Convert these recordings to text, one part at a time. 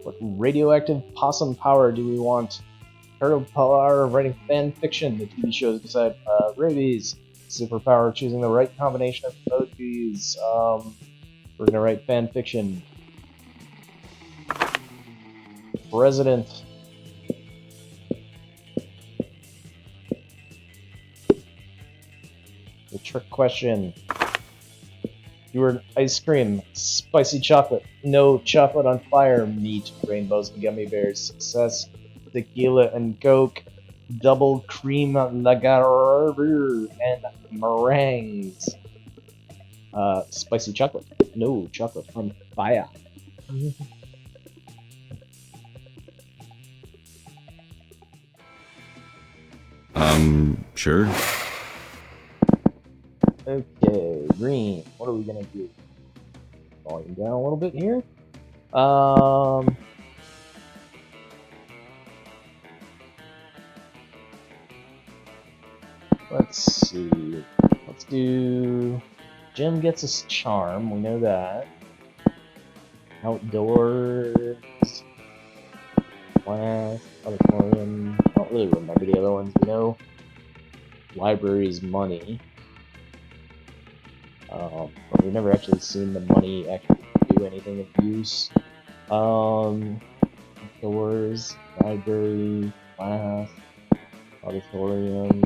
What radioactive possum power do we want? Turtle power of writing fan fiction. The TV shows decide. Rabies. Superpower choosing the right combination of emojis. We're gonna write fan fiction. President. The trick question. You were ice cream, spicy chocolate, no chocolate on fire, meat, rainbows and gummy bears, success, tequila and coke, double cream lager, and meringues. Spicy chocolate, no chocolate on fire. Sure. Okay, green. What are we gonna do? Volume down a little bit here. Let's see. Let's do. Jim gets his charm. We know that. Outdoors. Class. Auditorium. I don't really remember the other ones. We know. Library's money. But we've never actually seen the money actually do anything of use. Outdoors, library, class, auditorium.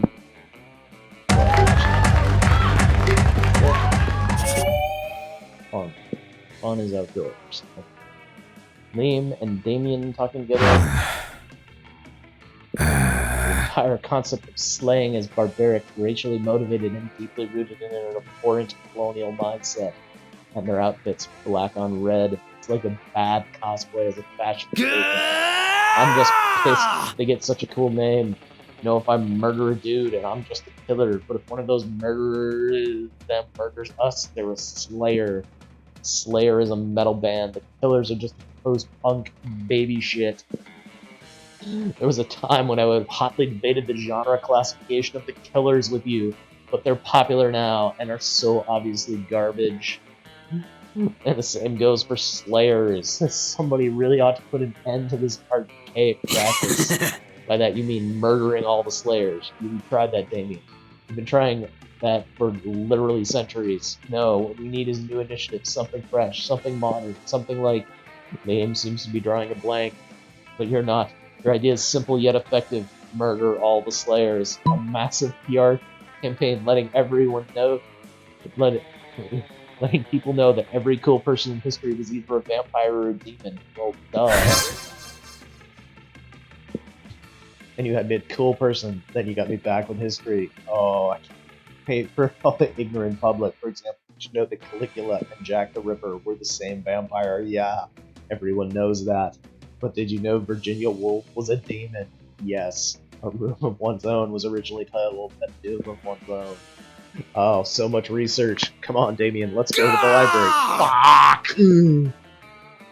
Fun. Fun is outdoors. Liam and Damien talking together. The entire concept of slaying is barbaric, racially motivated, and deeply rooted in an abhorrent colonial mindset. And their outfits, black on red. It's like a bad cosplay as a fashion statement. I'm just pissed they get such a cool name. You know, if I murder a dude and I'm just a killer, but if one of those murderers murders us, they're a slayer. Slayer is a metal band. The Killers are just post-punk baby shit. There was a time when I would have hotly debated the genre classification of the Killers with you, but they're popular now and are so obviously garbage. And the same goes for Slayers. Somebody really ought to put an end to this archaic practice. By that you mean murdering all the Slayers. You tried that, Damien. You've been trying that for literally centuries. No, what we need is a new initiative, something fresh, something modern, something like... Liam seems to be drawing a blank, but you're not. Your idea is simple yet effective. Murder all the Slayers. A massive PR campaign letting everyone know... letting people know that every cool person in history was either a vampire or a demon. Well, duh. And you had me a cool person, then you got me back with history. Oh, I can't pay for all the ignorant public. For example, did you know that Caligula and Jack the Ripper were the same vampire? Yeah, everyone knows that. But did you know Virginia Woolf was a demon? Yes. A Room of One's Own was originally titled A Doom of One's Own. Oh, so much research. Come on, Damien, let's go to the library. Fuck!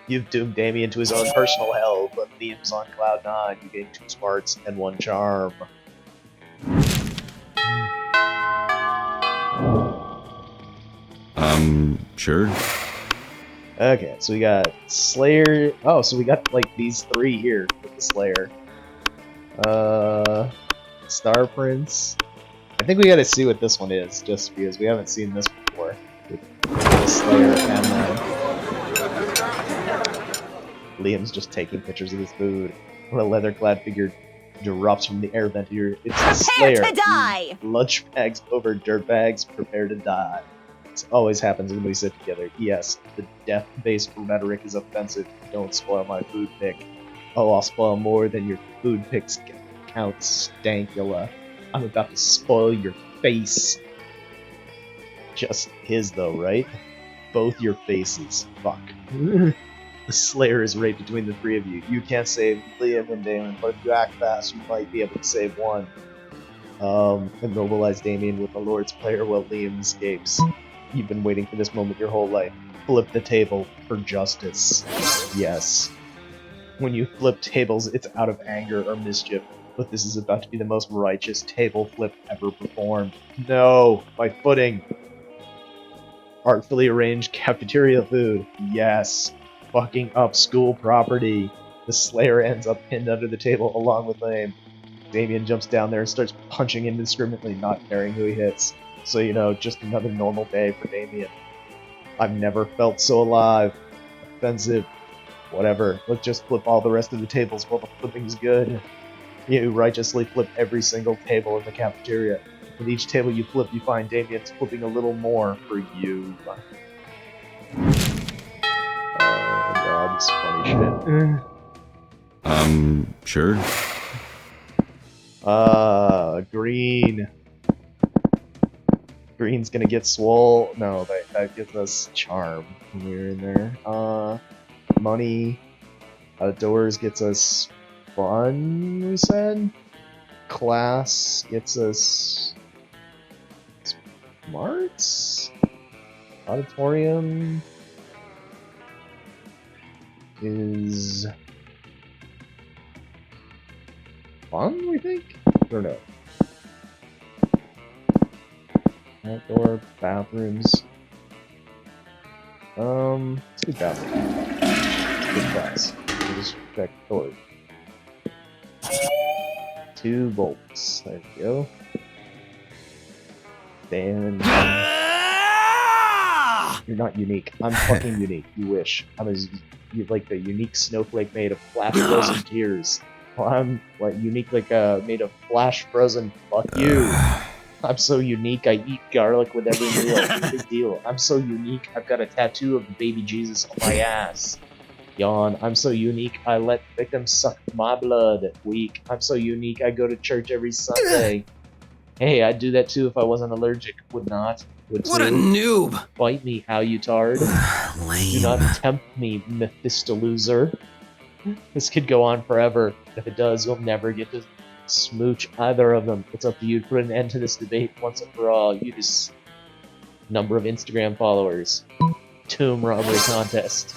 You've doomed Damien to his own personal hell, but Liam's on cloud 9. You gain 2 smarts and 1 charm. Sure. Okay, so we got Slayer. Oh, so we got like these 3 here with the Slayer. Star Prince. I think we gotta see what this one is, just because we haven't seen this before. With the Slayer and Liam's just taking pictures of his food. When a leather-clad figure drops from the air vent here, it's the Slayer. Prepare to die! Lunch bags over dirt bags, prepare to die. This always happens when we sit together. Yes, the death-based rhetoric is offensive. Don't spoil my food pick. Oh, I'll spoil more than your food picks count, Stankula. I'm about to spoil your face. Just his, though, right? Both your faces. Fuck. The Slayer is right between the 3 of you. You can't save Liam and Damon, but if you act fast, you might be able to save one. Immobilize Damien with the Lord's Player while Liam escapes. You've been waiting for this moment your whole life. Flip the table for justice. Yes. When you flip tables, it's out of anger or mischief, but this is about to be the most righteous table flip ever performed. No! My footing! Artfully arranged cafeteria food. Yes. fucking up school property. The Slayer ends up pinned under the table along with Lame. Damien jumps down there and starts punching indiscriminately, not caring who he hits. So, you know, just another normal day for Damien. I've never felt so alive. Offensive. Whatever. Let's just flip all the rest of the tables while the flipping's good. You righteously flip every single table in the cafeteria. With each table you flip, you find Damien's flipping a little more for you. Oh god, this funny shit. Sure. Green. Green's gonna get swole. No, that gives us charm when we're in there. Money. Outdoors gets us fun, we said. Class gets us smarts. Auditorium is fun, we think? I don't know. Outdoor bathrooms. Let's do bathrooms. It's a good class. We'll just check door. 2 bolts. There we go. Then you're not unique. I'm fucking unique. You wish. You're like the unique snowflake made of flash frozen tears. Well, I'm like unique, like made of flash frozen. Fuck you. I'm so unique. I eat garlic with every meal. Big deal. I'm so unique. I've got a tattoo of the baby Jesus on my ass. Yawn. I'm so unique. I let victims suck my blood. Weak. I'm so unique. I go to church every Sunday. Hey, I'd do that too if I wasn't allergic. Would not. Would What a noob! Bite me, how you tard. Lame. Do not tempt me, Mephisto-loser. This could go on forever. If it does, you'll never get to smooch either of them. It's up to you to put an end to this debate once and for all. You just... Number of Instagram followers. Tomb robbery contest.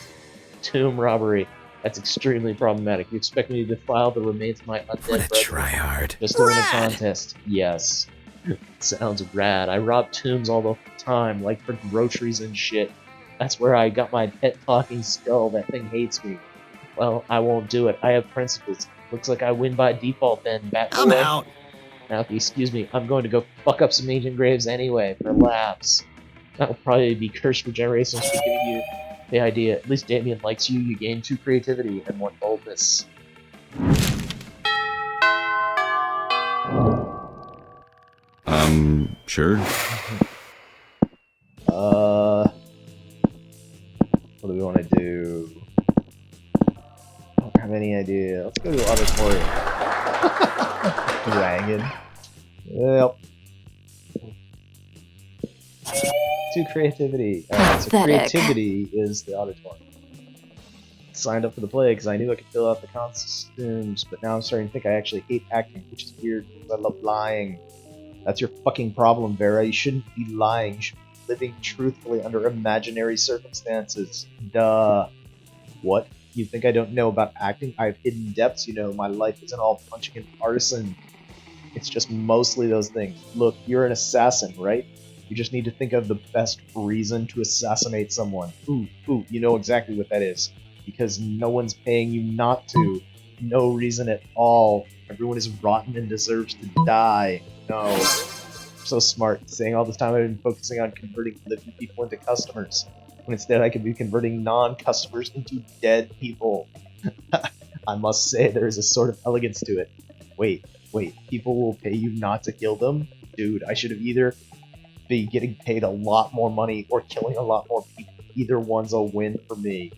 Tomb robbery. That's extremely problematic. You expect me to defile the remains of my undead What a brethren tryhard. just to win a contest? Yes. Sounds rad. I rob tombs all the time, like for groceries and shit. That's where I got my pet talking skull. That thing hates me. Well, I won't do it. I have principles. Looks like I win by default then, Batboy. I'm out. Now, if you excuse me, I'm going to go fuck up some ancient graves anyway, for laughs. That'll probably be cursed for generations for giving you the idea. At least Damien likes you. You gain 2 creativity and 1 boldness. Sure. What do we want to do? I don't have any idea. Let's go to auditorium. Wagon. Yep. 2 creativity. So creativity is the auditorium. Signed up for the play because I knew I could fill out the costumes, but now I'm starting to think I actually hate acting, which is weird because I love lying. That's your fucking problem, Vera. You shouldn't be lying. You should be living truthfully under imaginary circumstances. Duh. What? You think I don't know about acting? I have hidden depths, you know. My life isn't all punching an artisan. It's just mostly those things. Look, you're an assassin, right? You just need to think of the best reason to assassinate someone. Ooh, you know exactly what that is. Because no one's paying you not to. No reason at all. Everyone is rotten and deserves to die. No. So smart. Saying all this time I've been focusing on converting living people into customers. When instead I could be converting non-customers into dead people. I must say there is a sort of elegance to it. Wait. People will pay you not to kill them? Dude, I should have either be getting paid a lot more money or killing a lot more people. Either one's a win for me.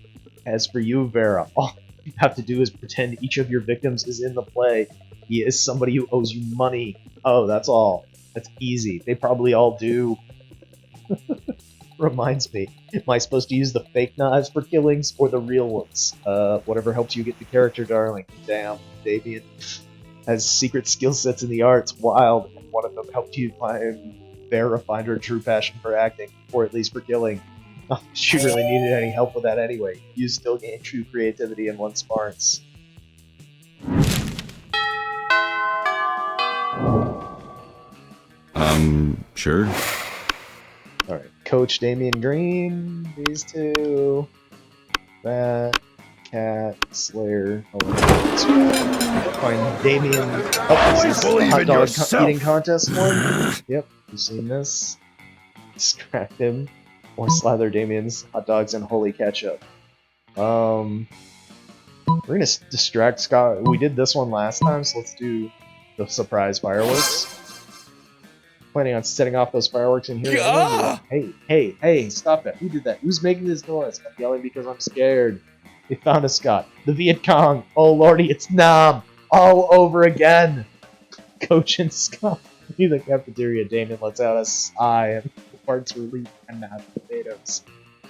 As for you, Vera, all you have to do is pretend each of your victims is in the play. He is somebody who owes you money. Oh, that's all. That's easy. They probably all do. Reminds me, am I supposed to use the fake knives for killings or the real ones? Whatever helps you get the character, darling. Damn, Damien has secret skill sets in the arts. Wild. And one of them helped you find Vera find her true passion for acting, or at least for killing. She really needed any help with that anyway. You still gain true creativity in 1 smarts. Sure. Alright, Coach Damian Green, these 2. that. Cat, Slayer, find Damien. Oh, this is the hot dog eating contest one. Yep, you've seen this. Distract him, or slather Damien's hot dogs in holy ketchup. We're gonna distract Scott. We did this one last time, so let's do the surprise fireworks. Planning on setting off those fireworks in here. Hey, stop that. Who did that? Who's making this noise? I'm yelling because I'm scared. They found us, Scott. The Viet Cong. Oh lordy, it's Nam. All over again. Coach and Scott leave the cafeteria. Damien lets out a sigh and parts relief and mashed potatoes.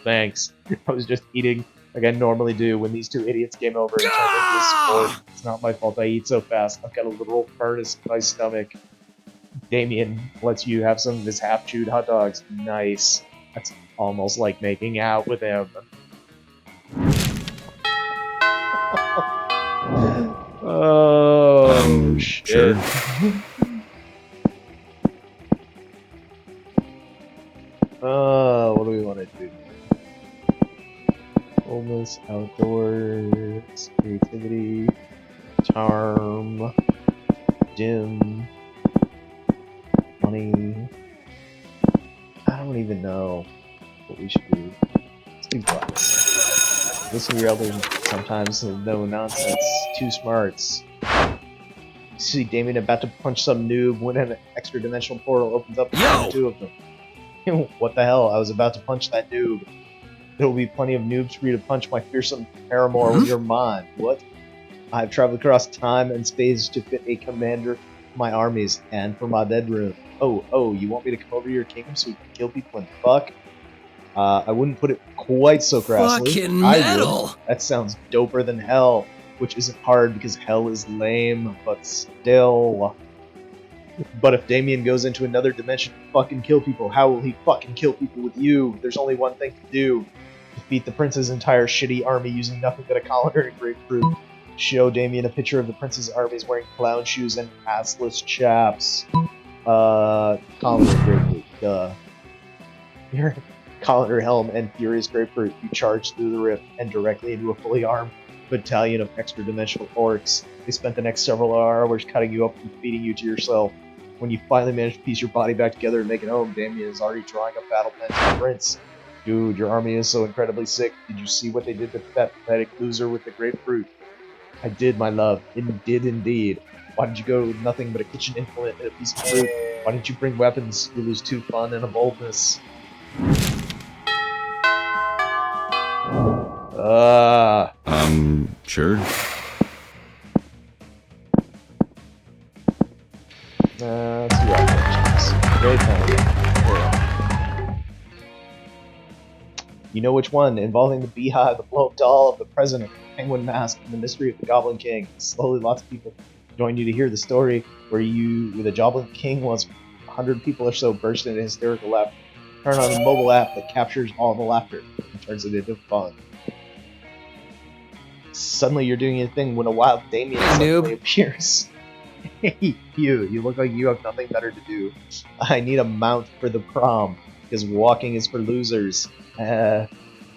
Thanks. I was just eating like I normally do when these two idiots came over and turned into a sport. It's not my fault I eat so fast. I've got a literal furnace in my stomach. Damien lets you have some of his half-chewed hot dogs. Nice. That's almost like making out with him. Oh, shit. Sure. What do we want to do? Boldness, outdoors, creativity, charm, dim, money. I don't even know what we should do. Let's do black. Listen to your elders sometimes, no nonsense, too smarts. You see Damien about to punch some noob when an extra dimensional portal opens up between the two of them. What the hell? I was about to punch that noob. There will be plenty of noobs for you to punch my fearsome paramour with your mind. What? I've traveled across time and space to fit a commander for my armies and for my bedroom. Oh, you want me to come over to your kingdom so we can kill people and fuck? I wouldn't put it quite so crassly. Fucking metal! I would. That sounds doper than hell, which isn't hard because hell is lame, but still. But if Damien goes into another dimension to fucking kill people, how will he fucking kill people with you? There's only one thing to do. Defeat the prince's entire shitty army using nothing but a colander and grapefruit. Show Damien a picture of the prince's armies wearing clown shoes and assless chaps. Colander grapefruit, duh. Your colander helm and furious grapefruit, you charge through the rift and directly into a fully armed battalion of extra-dimensional orcs. They spent the next several hours cutting you up and feeding you to yourself. When you finally manage to piece your body back together and make it home, Damien is already drawing a battle plan to the prince. Dude, your army is so incredibly sick. Did you see what they did to that pathetic loser with the grapefruit? I did, my love. It did indeed. Why did you go with nothing but a kitchen implement and a piece of fruit? Why didn't you bring weapons? You lose too fun and a boldness. Sure. Let's see what great penalty. You know which one? Involving the beehive, the blow-up doll of the president, the penguin mask, and the mystery of the Goblin King. Slowly, lots of people join you to hear the story where the Goblin King was 100 people or so burst into hysterical laughter. Turn on a mobile app that captures all the laughter and turns it into fun. Suddenly you're doing your thing when a wild Damien suddenly appears. Hey, you look like you have nothing better to do. I need a mount for the prom, because walking is for losers. And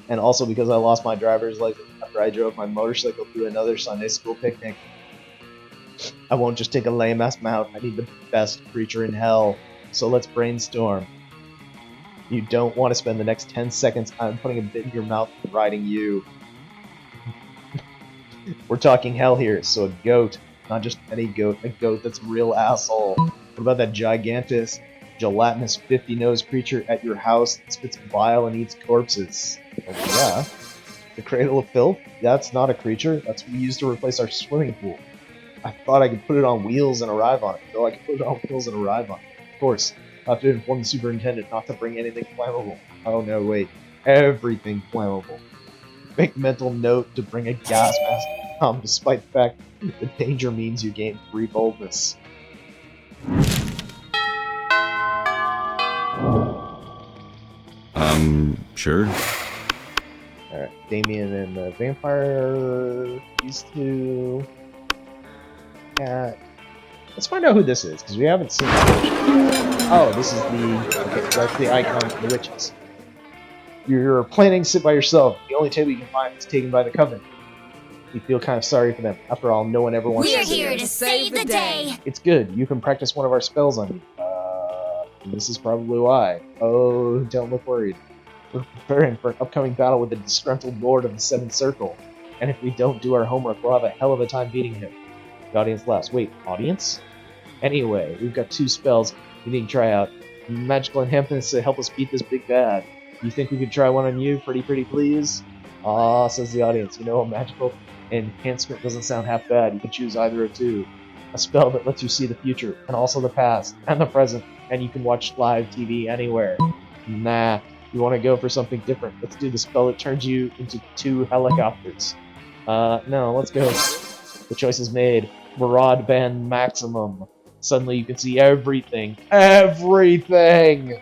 also because I lost my driver's license after I drove my motorcycle through another Sunday school picnic. I won't just take a lame-ass mount, I need the best creature in hell. So let's brainstorm. You don't want to spend the next 10 seconds I'm putting a bit in your mouth and riding you. We're talking hell here, so a goat. Not just any goat, a goat that's a real asshole. What about that gigantic, gelatinous 50-nosed creature at your house that spits bile and eats corpses? Well, yeah. The Cradle of Filth? That's not a creature, that's what we use to replace our swimming pool. I thought I could put it on wheels and arrive on it. Though I could put it on wheels and arrive on it. Of course, I'll have to inform the superintendent not to bring anything flammable. Oh no, wait. Everything flammable. Make mental note to bring a gas mask despite the fact that danger means you gain 3 boldness. Sure. Alright, Damien and the vampire, these two. Cat. Let's find out who this is, because we haven't seen this. Oh, this is the. Okay, that's the icon for the witches. You're planning to sit by yourself. The only table you can find is taken by the coven. You feel kind of sorry for them. After all, no one ever wants to sit We're here there. to save the day. It's good. You can practice one of our spells on you. This is probably why. Oh, don't look worried. We're preparing for an upcoming battle with the disgruntled Lord of the Seventh Circle. And if we don't do our homework, we'll have a hell of a time beating him. The audience laughs. Wait, audience? Anyway, we've got 2 spells we need to try out. Magical enhancements to help us beat this big bad. You think we could try one on you? Pretty please? Aw, says the audience. You know, a magical enhancement doesn't sound half bad. You can choose either of 2. A spell that lets you see the future, and also the past, and the present, and you can watch live TV anywhere. Nah, you want to go for something different. Let's do the spell that turns you into 2 helicopters. No, let's go. The choice is made. Broadband maximum. Suddenly you can see everything. Everything!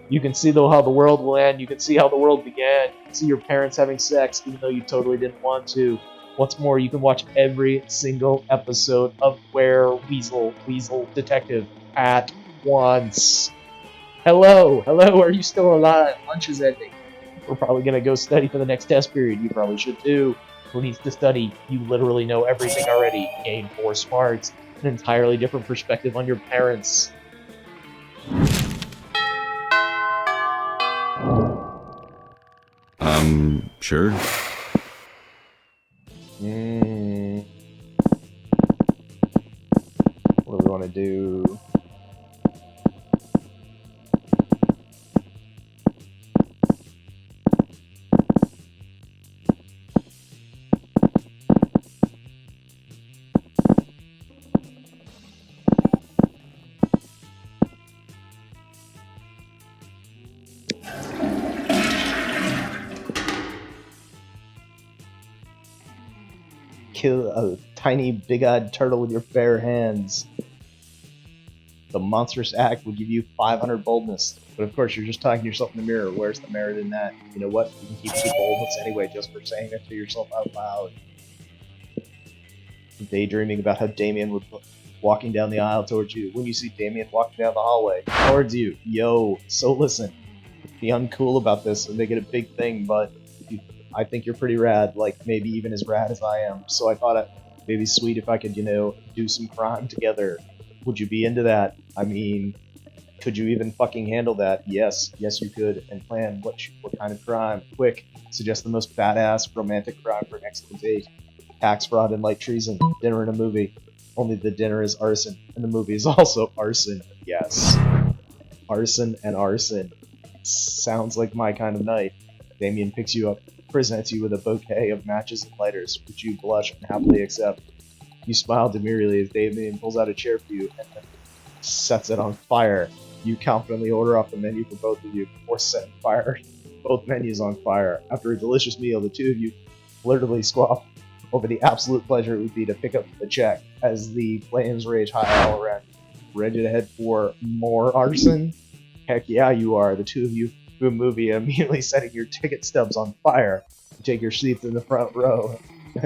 You can see how the world will end. You can see how the world began. You can see your parents having sex, even though you totally didn't want to. What's more, you can watch every single episode of Where Weasel Detective at once. Hello, are you still alive? Lunch is ending. We're probably gonna go study for the next test period. You probably should too. Who needs to study? You literally know everything already. Gain 4 smarts. An entirely different perspective on your parents. Sure. What do we want to do? Kill a tiny big-eyed turtle with your bare hands. The monstrous act will give you 500 boldness. But of course, you're just talking to yourself in the mirror. Where's the merit in that? You know what? You can keep 2 boldness anyway just for saying it to yourself out loud. Daydreaming about how Damien would walking down the aisle towards you. When you see Damien walking down the hallway towards you. Yo, so listen. Be uncool about this and make it a big thing, but I think you're pretty rad, like maybe even as rad as I am. So I thought it'd be sweet if I could, do some crime together. Would you be into that? I mean, could you even fucking handle that? Yes, you could. And plan what kind of crime? Quick, suggest the most badass romantic crime for an excellent date. Tax fraud and light treason. Dinner in a movie. Only the dinner is arson, and the movie is also arson. Yes. Arson and arson. Sounds like my kind of night. Damien picks you up, presents you with a bouquet of matches and lighters, which you blush and happily accept. You smile demurely as Damien pulls out a chair for you and then sets it on fire. You confidently order off the menu for both of you before setting fire both menus on fire. After a delicious meal, the 2 of you literally squabble over the absolute pleasure it would be to pick up the check as the flames rage high all around you. Ready to head for more arson? Heck yeah, you are. The 2 of you to a movie immediately setting your ticket stubs on fire. You take your seats in the front row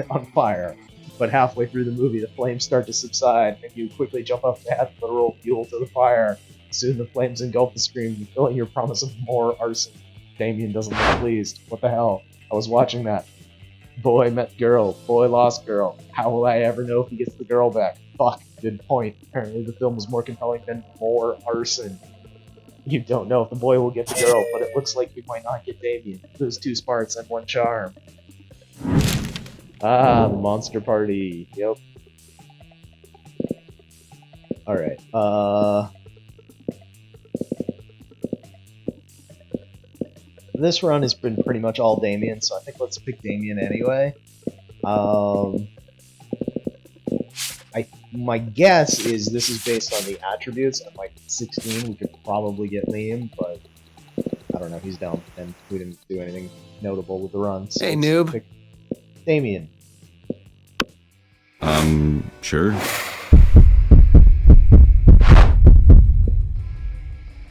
on fire. But halfway through the movie, the flames start to subside, and you quickly jump up to add literal fuel to the fire. Soon the flames engulf the screen, fulfilling your promise of more arson. Damien doesn't look pleased. What the hell? I was watching that. Boy met girl, boy lost girl. How will I ever know if he gets the girl back? Fuck, good point. Apparently the film was more compelling than more arson. You don't know if the boy will get the girl, but it looks like we might not get Damien. Lose 2 smarts and 1 charm. Ah, the monster party. Yep. Alright, this run has been pretty much all Damien, so I think let's pick Damien anyway. My guess is this is based on the attributes, and like 16 we could probably get Liam, but I don't know, he's down, and we didn't do anything notable with the run. So Hey, noob. Pick Damien. Sure.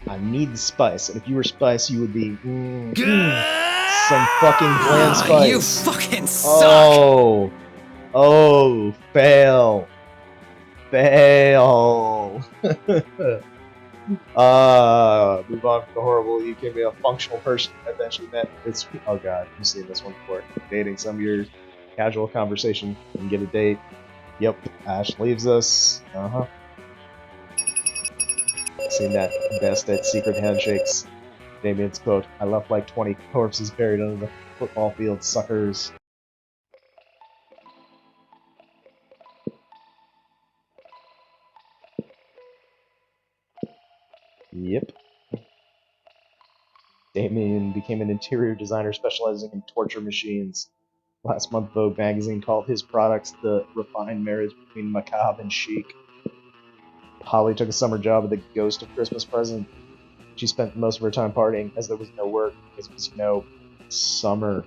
I need the spice, and if you were spice, you would be some fucking bland spice. You fucking suck! Oh, fail. Move on from the horrible. You can be a functional person. Eventually met this. Oh god, you've seen this one before. Dating some of your casual conversation and get a date. Yep, Ash leaves us. Seen that best at secret handshakes. Damien's quote, I left like 20 corpses buried under the football field, suckers. Yep. Damien became an interior designer specializing in torture machines. Last month, Vogue magazine called his products the refined marriage between macabre and chic. Holly took a summer job at the Ghost of Christmas Present. She spent most of her time partying as there was no work because it was, summer.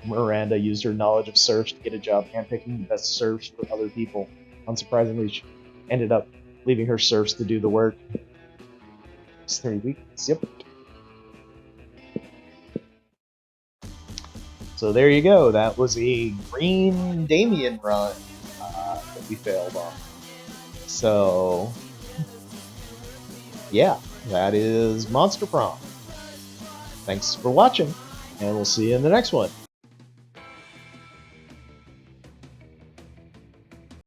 Miranda used her knowledge of serfs to get a job handpicking the best serfs for other people. Unsurprisingly, she ended up leaving her serfs to do the work. It's 3 weeks, yep. So there you go. That was a green Damien run that we failed on. So, yeah, that is Monster Prom. Thanks for watching, and we'll see you in the next one.